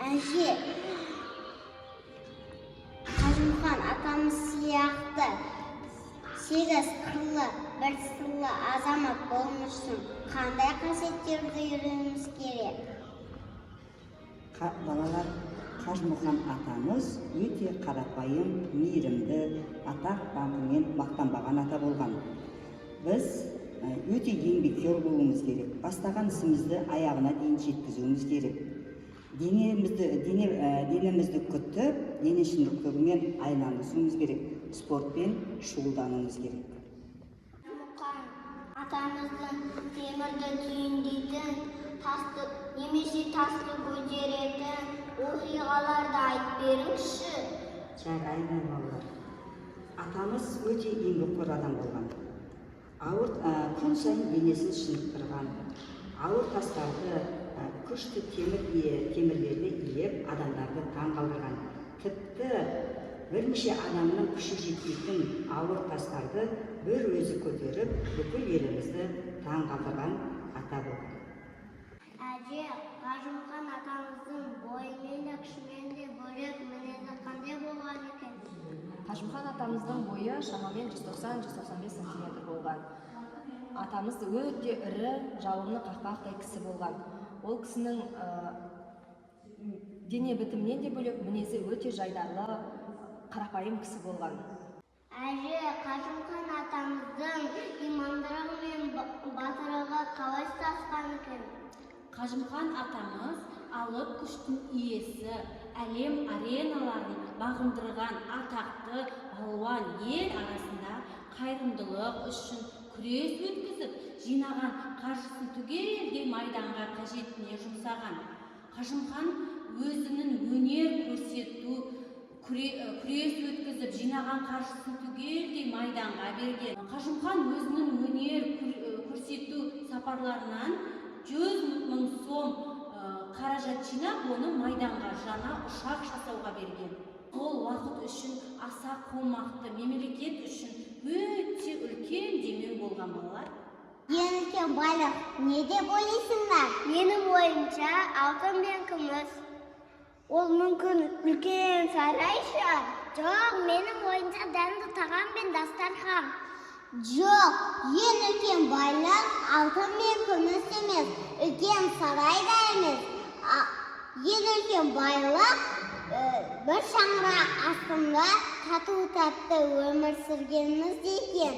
Әже, Қажымхан атамыз сияқты 8 қырлы, бір сырлы азамат болмышсын, қандай қасиеттерді үйренуіміз керек? Балалар, Қажымхан атамыз өте қарапайым, мейірімді, атақ-даңқымен мақтанбаған ата болған. Біз өте еңбеккер болуымыз керек. Бастаған ісімізді аяғына дейін жеткізуіміз керек. Денемізді күтіп, дене шынықтырумен айналысуымыз керек. Спортпен шұғылдануымыз керек. Қажымхан атамыздың темірді түйіндейтін, немесе тасты көтеретін оқиғаларды айтып беріңізші. Жарайды, балалар. Атамыз өте еңбекқор адам болған. Күн сайын денесін шынықтырған, ауыр тастарды, күшті темірлерді иіп, адамдарды таң қалдырған. Тіпті бірнеше адамның күші жетпейтін ауыр тастарды бір өзі көтеріп, бүкіл елімізді таң қалдырған ата болған. Әже, Қажымхан атамыздың бойымен де күшімен де бөлек мінезі қандай болған екен? Қажымхан атамыздың бойы шамамен 190-195 сантиметр болған. Атамыз өте ірі, жауыны қақпақтай кісі болған. Ол кісінің дене бітімінен де бөлек мінезі өте жайдарлы, қарапайым кісі болған. Әже, Қажымхан атамыздың имандылығы мен батырлығы қалай ұштасқан екен? Қажымхан атамыз алып күштің иесі, әлем ареналарын бағындырған атақты балуан ел арасында қайырымдылық үшін күрес өткізіп, жинаған қаржысын түгелдей майданға қажетіне жұмсаған. Қажымхан өзінің өнер көрсету, күрес өткізіп, жинаған қаржысын түгелдей майданға берген. Қажымхан өзінің өнер көрсету сапарларынан 100 мың сом қаражат жинап, оны майданға жаңа ұшақ жасауға берген. Ол уақыт үшін аса қомақты, мемлекет үшін өте үлкен демеу болған балалар. Ең үлкен байлық не деп ойлайсыңдар? Менің ойымша алтын мен күміс. Ол мүмкін үлкен сарай шығар. Жоқ, менің ойымша дәмді тағам мен дастархан. Жоқ, ең үлкен байлық алтын мен күміс емес, үлкен сарай да емес. Ең үлкен байлық бір шаңырақ астында тату-тәтті өмір сүргеніміз екен.